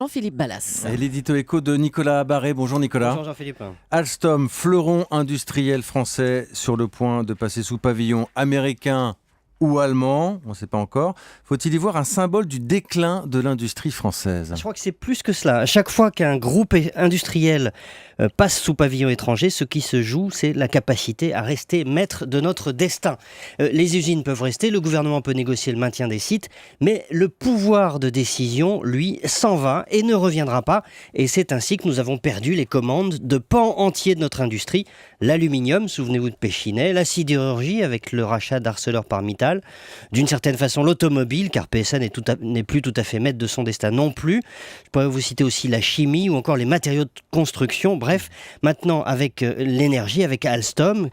Jean-Philippe Ballas. Et l'édito éco de Nicolas Barré. Bonjour Nicolas. Bonjour Jean-Philippe. Alstom, fleuron industriel français sur le point de passer sous pavillon américain ou allemand, on ne sait pas encore. Faut-il y voir un symbole du déclin de l'industrie française ? Je crois que c'est plus que cela. À chaque fois qu'un groupe industriel passe sous pavillon étranger, ce qui se joue, c'est la capacité à rester maître de notre destin. Les usines peuvent rester, le gouvernement peut négocier le maintien des sites, mais le pouvoir de décision, lui, s'en va et ne reviendra pas. Et c'est ainsi que nous avons perdu les commandes de pans entiers de notre industrie. L'aluminium, souvenez-vous de Péchinet, la sidérurgie avec le rachat d'Arcelor par Mittal, d'une certaine façon l'automobile, car PSA n'est plus tout à fait maître de son destin non plus. Je pourrais vous citer aussi la chimie ou encore les matériaux de construction. Bref, maintenant avec l'énergie, avec Alstom,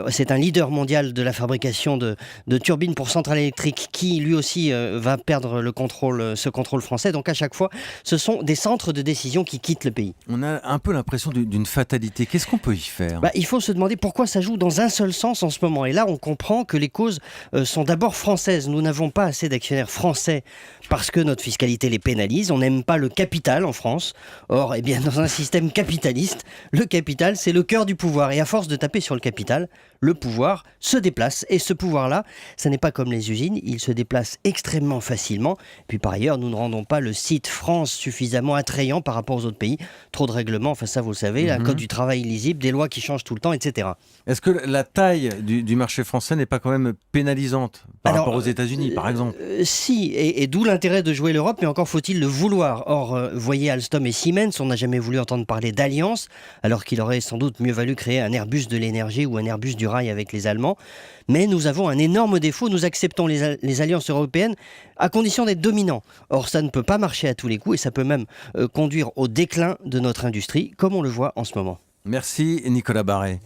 c'est un leader mondial de la fabrication de turbines pour centrales électriques qui lui aussi va perdre ce contrôle français. Donc à chaque fois, ce sont des centres de décision qui quittent le pays. On a un peu l'impression d'une fatalité. Qu'est-ce qu'on peut y faire ? Il faut se demander pourquoi ça joue dans un seul sens en ce moment. Et là, on comprend que les causes sont d'abord françaises. Nous n'avons pas assez d'actionnaires français parce que notre fiscalité les pénalise. On n'aime pas le capital en France. Or, eh bien, dans un système capitaliste, le capital, c'est le cœur du pouvoir. Et à force de taper sur le capital, le pouvoir se déplace. Et ce pouvoir-là, ça n'est pas comme les usines. Il se déplace extrêmement facilement. Puis par ailleurs, nous ne rendons pas le site France suffisamment attrayant par rapport aux autres pays. Trop de règlements, enfin ça vous le savez, un code du travail illisible, des lois qui changent tout le temps, etc. Est-ce que la taille du marché français n'est pas quand même pénalisante par rapport aux États-Unis, par exemple ? Si, et d'où l'intérêt de jouer l'Europe, mais encore faut-il le vouloir. Or, voyez Alstom et Siemens, on n'a jamais voulu entendre parler d'alliance, alors qu'il aurait sans doute mieux valu créer un Airbus de l'énergie ou un Airbus du rail avec les Allemands. Mais nous avons un énorme défaut, nous acceptons les alliances européennes à condition d'être dominants. Or, ça ne peut pas marcher à tous les coups et ça peut même conduire au déclin de notre industrie, comme on le voit en ce moment. Merci Nicolas Barré.